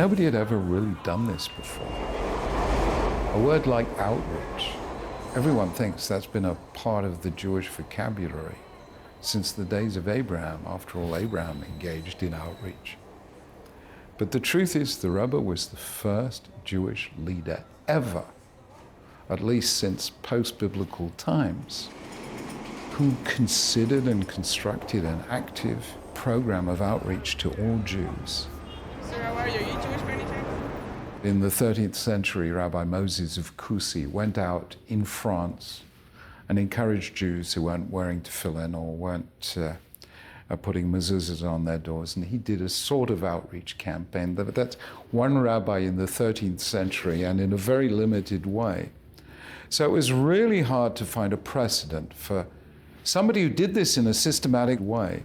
Nobody had ever really done this before. A word like outreach, everyone thinks that's been a part of the Jewish vocabulary since the days of Abraham. After all, Abraham engaged in outreach. But the truth is, the Rebbe was the first Jewish leader ever, at least since post-biblical times, who considered and constructed an active program of outreach to all Jews. Sir, how are you? Are you Jewish by any chance? In the 13th century, Rabbi Moses of Coucy went out in France and encouraged Jews who weren't wearing tefillin or weren't putting mezuzahs on their doors. And he did a sort of outreach campaign. That's one rabbi in the 13th century and in a very limited way. So it was really hard to find a precedent for somebody who did this in a systematic way.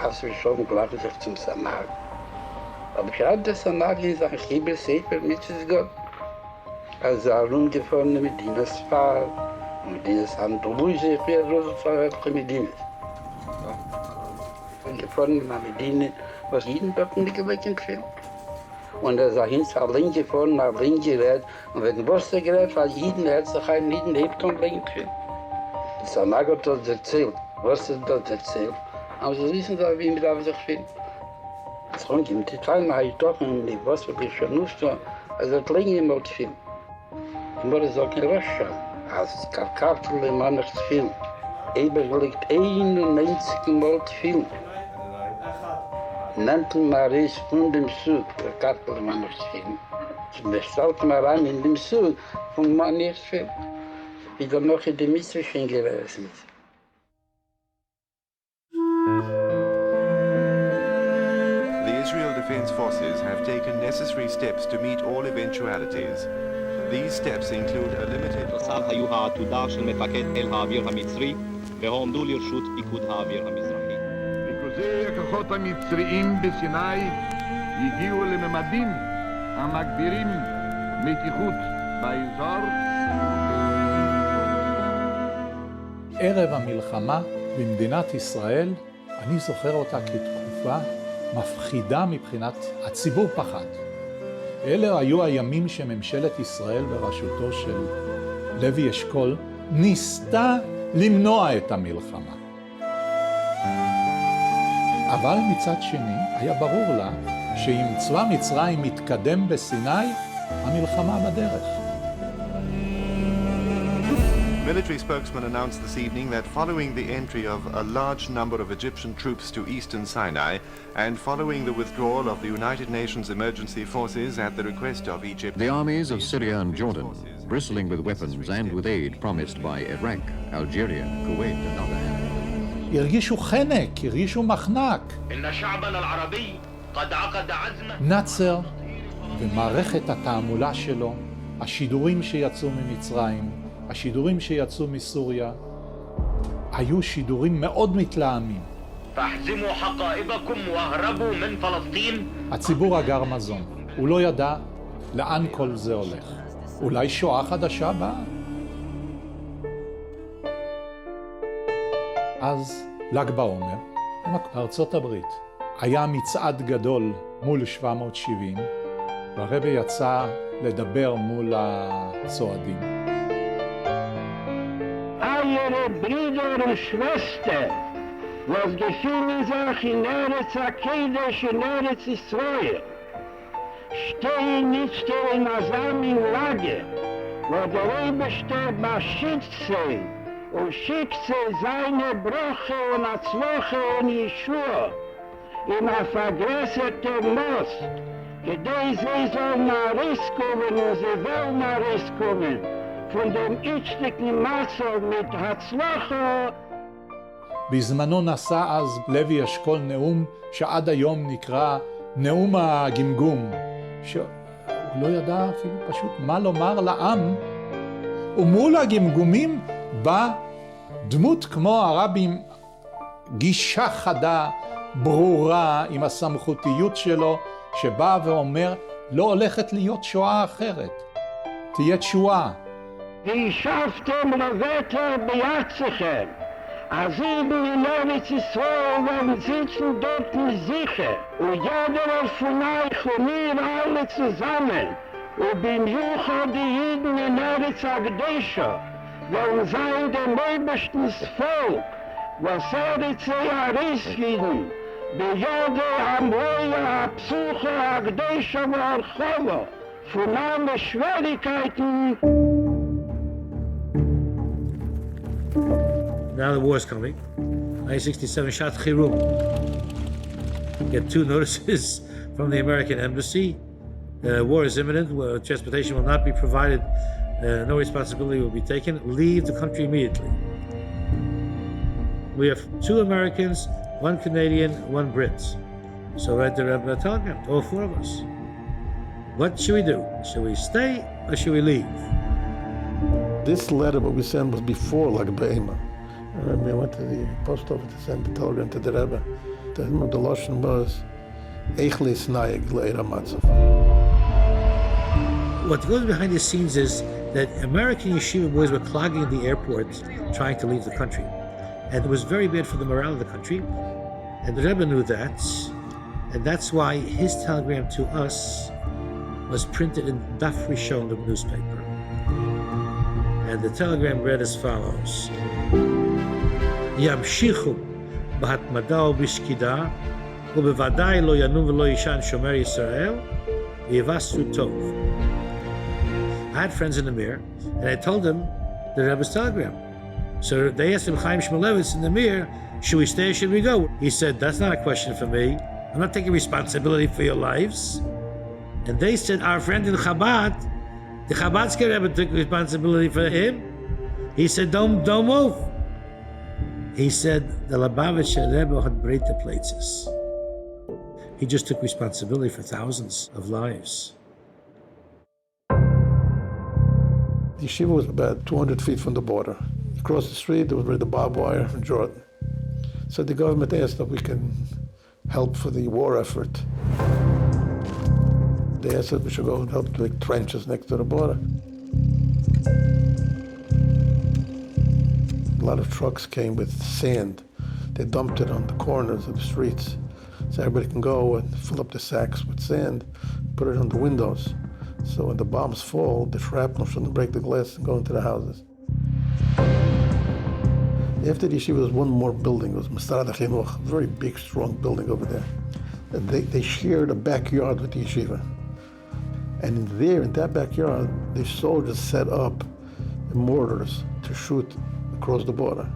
Hast du schon gelacht zum Samag? Aber gerade der Samag ist ein Chibel-Sefer mit Gott. Also herumgefahren mit Medinas Fahr, mit dieses Andalusche, für Rosenfahrt Medinas. Gefahren nach Medina, was jeden Tag nicht weggefilmt. Und er sah hin, nach links gefahren, nach links gerät. Und wenn Wasser gerät, war jeden Herz, jeden Hebton weggefilmt. Der Samag hat das erzählt. Was ist das erzählt? Aber so wissen Sie, wie wir da sich finden. Das kommt mit den Kleinen, habe ich doch nicht, was für ich schon nicht so. Also das liegt immer zu viel. Ich muss auch kein Röscher. Also es gab Kartoffeln immer noch zu viel. Eben liegt 91 Mal zu viel. Nennt mal ist von dem Zug, der Kartoffeln immer noch zu viel. Ich stellte mal an in dem Zug, von man nicht viel. Wie dann noch in der Missverständnis gewesen ist. The Israel Defense Forces have taken necessary steps to meet all eventualities. These steps include a limited... צה"ל היו העתודה של מפקד חיל האוויר המצרי והועמדו לרשות פיקוד האוויר המזרחי. ריכוזי הכוחות המצריים בסיני הגיעו לממדים המגבירים מתיחות באזור. ערב המלחמה במדינת ישראל, אני זוכר אותה כתקופה מפחידה מבחינת הציבור פחד. אלה היו הימים שממשלת ישראל בראשותו של לוי אשכול ניסתה למנוע את המלחמה. אבל מצד שני היה ברור לה שאם צבא מצרים מתקדם בסיני, המלחמה בדרך. Military spokesman announced this evening that following the entry of a large number of Egyptian troops to eastern Sinai and following the withdrawal of the United Nations emergency forces at the request of Egypt... The armies of Syria and Jordan, bristling with weapons and with aid promised by Iraq, Algeria, Kuwait and other hands. הרגישו חנק, הרגישו מחנק. נאצר ומערכת התעמולה שלו, השידורים שיצאו ממצרים, השידורים שיצאו מסוריה, היו שידורים מאוד מתלהמים. תחזימו חקائבכם והרבו מן פלסטין. הציבור אגר מזון, הוא לא ידע לאן כל זה הולך. אולי שואה חדשה באה? אז ל"ג בעומר, בארצות הברית, היה מצעד גדול מול 770, והרבי יצא לדבר מול הצועדים. Ihre Brüder und Schwestern, was gefühlen sich in Eretz Akedesh und Eretz Israel, stehen nicht in einem Lager, wo der Rebeste beschützt sie und schickt sie seine Brüche und Atzwoche und Yeshua in ein vergrößerter Most, gedei sie sollen nach Riss kommen und sie wollen nach Riss kommen. von dem איצ'טיקן מסר mit הצלחה. בזמנו נשא אז לוי אשכול נאום שעד היום נקרא נאום הגמגום, שהוא לא ידע אפילו פשוט מה לומר לעם, ומול הגמגומים בא דמות כמו הרבי, גישה חדה, ברורה, עם הסמכותיות שלו, שבא ואומר, לא הולכת להיות שואה אחרת, תהיה תשועה. וישבתם לבטר בידכם, Asibel in Eretz Yisrael werden sitzen dort sicher. Und jeder von euch und mir alle zusammen. Und bin Jucha die Jiden in Eretz Agdesha. Wollen sein dem oberstens Volk. Was Eretz Yarisviden. Bejode Amoya, Psuche, Agdesha und Archova. Von allen Schwierigkeiten. Now the war is coming. 1967 Shat Chirum. Get 2 notices from the American embassy. War is imminent. Transportation will not be provided. No responsibility will be taken. Leave the country immediately. We have 2 Americans, 1 Canadian, 1 Brit. So read the Rebbe telegram, all 4 of us. What should we do? Should we stay or should we leave? This letter what we sent was before Lag BaOmer. I remember I went to the post office to send the telegram to the Rebbe. The Lashon was Eichle Snayeg Le'era Matzav. What goes behind the scenes is that American yeshiva boys were clogging the airport trying to leave the country. And it was very bad for the morale of the country. And the Rebbe knew that. And that's why his telegram to us was printed in Daf Rishon of the newspaper. And the telegram read as follows. Yamshichu b'hatmada ub'shkida ובוודאי לא ינום ולא יישן שומר ישראל, ויבשרו טוב. I had friends in the Mir, and I told them the Rebbe's telegram. So they asked him, Chaim Shmulevitz in the Mir, should we stay or should we go? He said, that's not a question for me. I'm not taking responsibility for your lives. And they said, our friend in Chabad, the Chabadski Rebbe took responsibility for him. He said, don't move. He said, the Lubavitcher Rebbe had break the places. He just took responsibility for thousands of lives. The yeshiva was about 200 feet from the border. Across the street, there was the barbed wire from Jordan. So the government asked if we can help for the war effort. They asked if we should go and help make trenches next to the border. A lot of trucks came with sand. They dumped it on the corners of the streets. So everybody can go and fill up the sacks with sand, put it on the windows. So when the bombs fall, the shrapnel shouldn't break the glass and go into the houses. After the yeshiva, there was one more building. It was Mastarad HaChinuch, a very big, strong building over there. And they shared a backyard with the yeshiva. And in that backyard, the soldiers set up mortars to shoot across the border.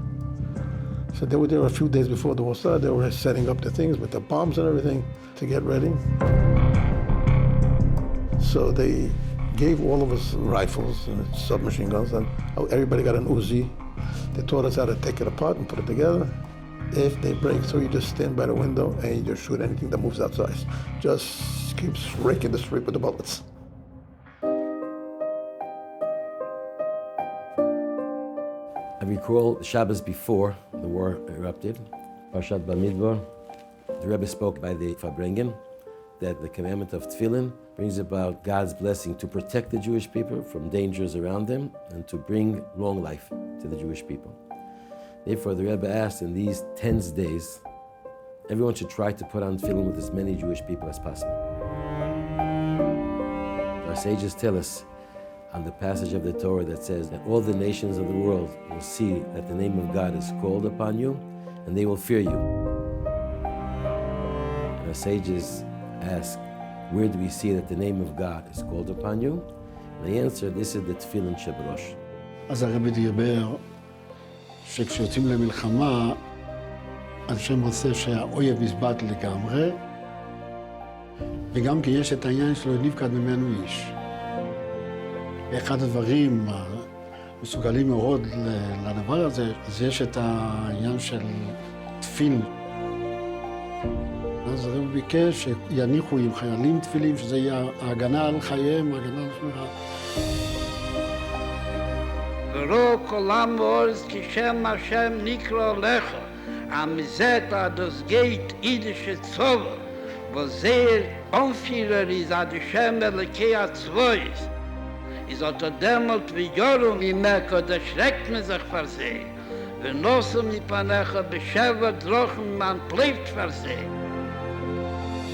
So they were there a few days before the war started. They were setting up the things with the bombs and everything to get ready. So they gave all of us rifles and submachine guns, and everybody got an Uzi. They taught us how to take it apart and put it together. If they break through, you just stand by the window and you just shoot anything that moves outside. Just keep raking the street with the bullets. I recall the Shabbos before the war erupted, Parshat Bamidbar. The Rebbe spoke by the Farbrengen that the commandment of Tefillin brings about God's blessing to protect the Jewish people from dangers around them and to bring long life to the Jewish people. Therefore, the Rebbe asked in these tense days, everyone should try to put on Tefillin with as many Jewish people as possible. Our sages tell us on the passage of the Torah that says that all the nations of the world will see that the name of God is called upon you and they will fear you. And our sages ask, where do we see that the name of God is called upon you? And the answer, this is the Tefillin Shebrosh. אז הרבי דיבר שכשיוצאים למלחמה, השם רוצה שהאויב מסבט לגמרי, וגם כי יש את העניין שלא נפקד ממנו איש. אחד הדברים המסוגלים מאוד לדבר הזה, אז יש את העניין של תפילין. אז הרב ביקש שיניחו עם חיילים תפילין, שזה יהיה ההגנה על חייהם, ההגנה על שמירה. ורו כולם ואורז כי שם השם נקרא לך, המזאת das geht idische Zoll, wo sehr Anführer ist an die Shem Elekea Zwois. Is hat dämmelt wie Jorum im Mekka, da schreckt man sich vor sie. ונוסו מפניך בשבע דרוכים מן פלייפט פרזה.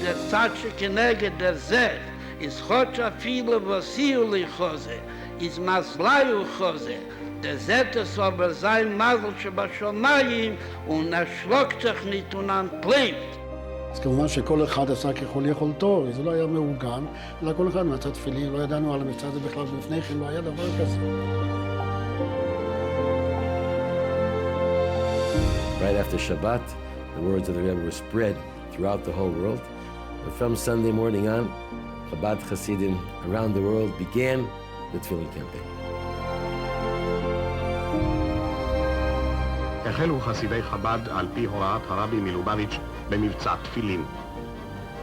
Der Satsche keneged der Zed, is hot a viele vasiuli chose, is maslayu chose. Der Zed es aber sein Mazel שבשמיים, und schluckt sich nicht und anplebt. אז כמובן שכל אחד עשה ככל יכולתו, זה לא היה מאורגן, אלא כל אחד מצא תפילין, לא ידענו על המבצע הזה בכלל, ולפני כן לא היה דבר כזה. Right after Shabbat, the words of the Rebbe were spread throughout the whole world. But from Sunday morning on, Chabad Hasidim around the world began the Tefillin campaign. החלו חסידי חב"ד על פי הוראת הרבי מלובביץ' במבצע תפילין.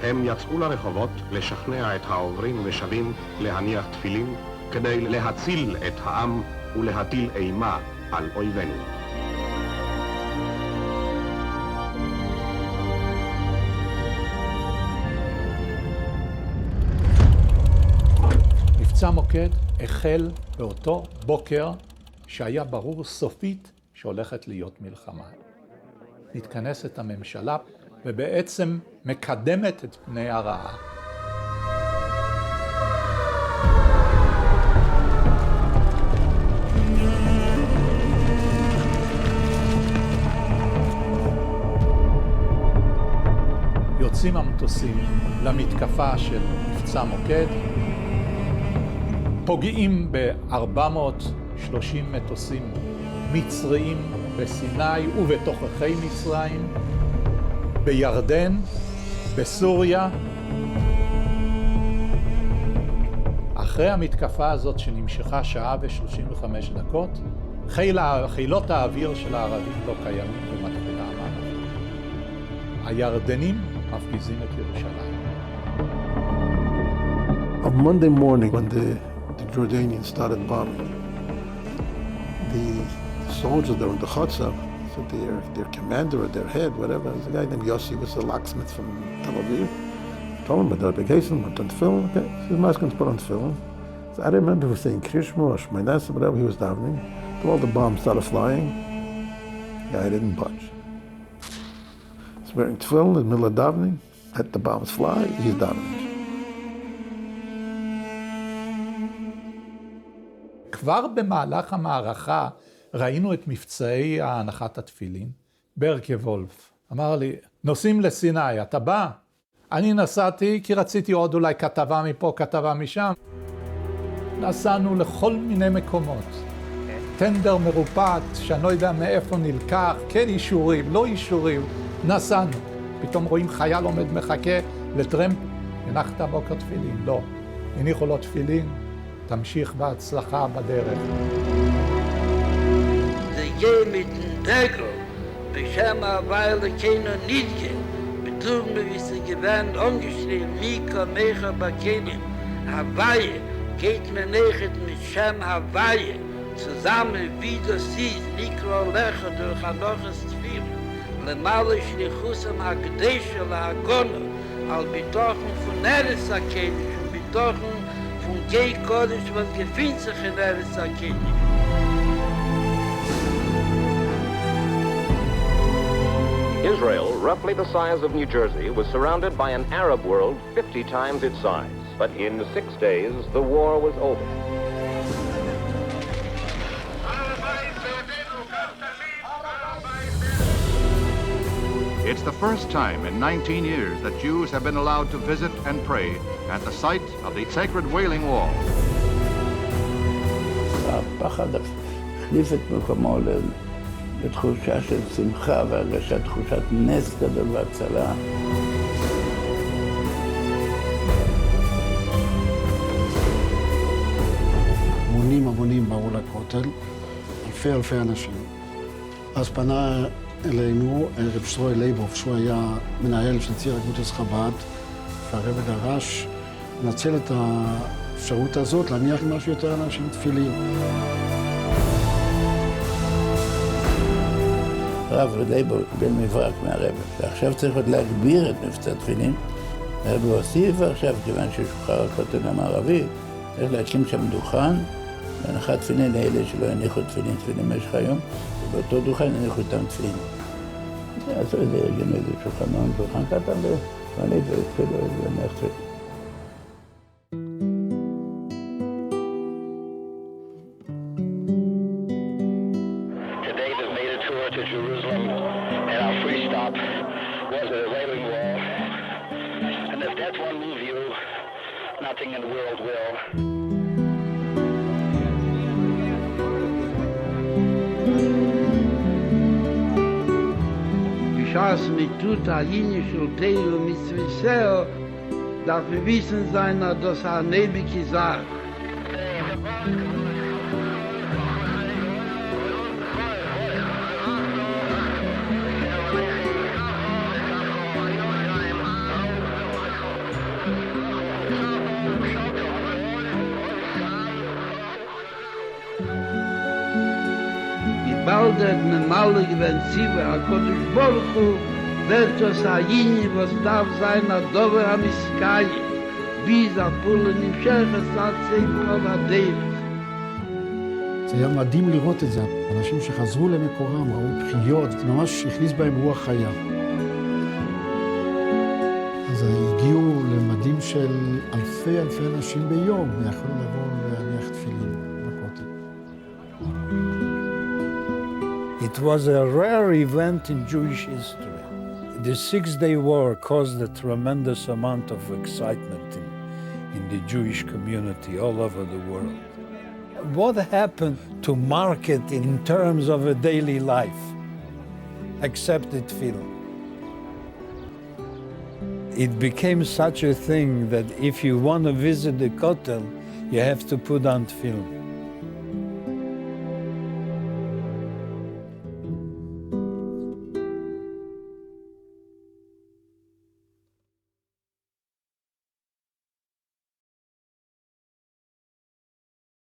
הם יצאו לרחובות לשכנע את העוברים ושבים להניח תפילין כדי להציל את העם ולהטיל אימה על אויבינו. מבצע מוקד החל באותו בוקר שהיה ברור סופית שהולכת להיות מלחמה. מתכנסת הממשלה ובעצם מקדמת את פני הרעה. יוצאים המטוסים למתקפה של מבצע מוקד, פוגעים ב-430 מטוסים מצריים בסיני ובתוככי מצרים, בירדן, בסוריה. אחרי המתקפה הזאת שנמשכה שעה ו-35 דקות, חילות האוויר של הערבים לא קיימים ומתחילה המערכה. הירדנים מפגיזים את ירושלים. On Monday morning, when the Jordanians started bombing, the soldiers that were in the Chutzah, so their commander or their head, whatever, was a guy named Yossi, was a locksmith from Tel Aviv. Told him about the vacation, went on tefillin, okay. So his mask was put on tefillin. So I remember he was saying Krishma or Shmainas, whatever he was davening. So all the bombs started flying. The guy didn't budge. He's wearing tefillin in the middle of davening. Let the bombs fly, he's davening. כבר במהלך המערכה ראינו את מבצעי ההנחת התפילין. ברקה וולף אמר לי, נוסעים לסיני, אתה בא? אני נסעתי כי רציתי עוד אולי כתבה מפה, כתבה משם. נסענו לכל מיני מקומות. טנדר מרופט, שאני לא יודע מאיפה נלקח, כן אישורים, לא אישורים. נסענו. פתאום רואים חייל עומד מחכה לטרמפ. הנחת בוקר תפילין? לא. הניחו לו תפילין. תמשיך בהצלחה בדרך. זה יהיה מתנדגו, בשם ההוואי לכנו נדגה, בטור מביסה גוון אונגשריל מיקה מיכה בכלים. הוואי, geht מנחת משם הוואי, zusammen wie das ist, נקרא לך durch הנוחס תפיל, למעלה שליחוסם הקדשה להגונו, על ביטוחן von ארץ הקדש וביטוחן von Gei Kodesh, was gefindt sich in Eretz HaKedim. Israel, roughly the size of New Jersey, was surrounded by an Arab world 50 times its size. But in 6 days, the war was over. It's the first time in 19 years that Jews have been allowed to visit and pray at the site of the sacred Wailing Wall. הפחד החליף את מקומו לתחושה של שמחה והרגשת תחושת נס גדול והצלה. המונים באו לכותל, אלפי אנשים. אז פנה אלינו רב שרוי לייבוב, שהוא היה מנהל של ציר אגודס חב"ד, והרב דרש לנצל את האפשרות הזאת להניח משהו יותר אנשים תפילין. הרב לייבוב קיבל מברק מהרב, ועכשיו צריך עוד להגביר את מבצע תפילין. הרב הוסיף עכשיו, כיוון ששוחרר הכותל המערבי, צריך להקים שם דוכן בהנחת תפילין לאלה שלא יניחו תפילין במשך היום, ובאותו דוכן יניחו איתם תפילין. עשו ארגנו איזה שולחנון, וחנקה אותם לפנית והתחילו להניח תפילין. Today they've made a tour to Jerusalem, and our free stop was at a Wailing Wall. And if that won't move you, nothing in the world will. Schaß mit tut a jinische Teil mit Zwisel, darf wir wissen sein, dass er nebige sagt. Bald hat mir mal gewinnt Ziva, a Kodesh Baruch Hu, wird das a Jini, was darf sein, a Dover am Iskaye, bis a Pullen im Sheches Atzei Kol HaDevet. זה היה מדהים לראות את זה. אנשים שחזרו למקורם, ראו בחיות, זה ממש הכניס בהם רוח חיה. אז הגיעו למדים של אלפי אנשים ביום, ויכולו לבוא ולהניח תפילין בכותל. It was a rare event in Jewish history. The Six-Day War caused a tremendous amount of excitement in the Jewish community all over the world. What happened to mark it in terms of a daily life, except the tefillin? It became such a thing that if you want to visit the Kotel, you have to put on tefillin.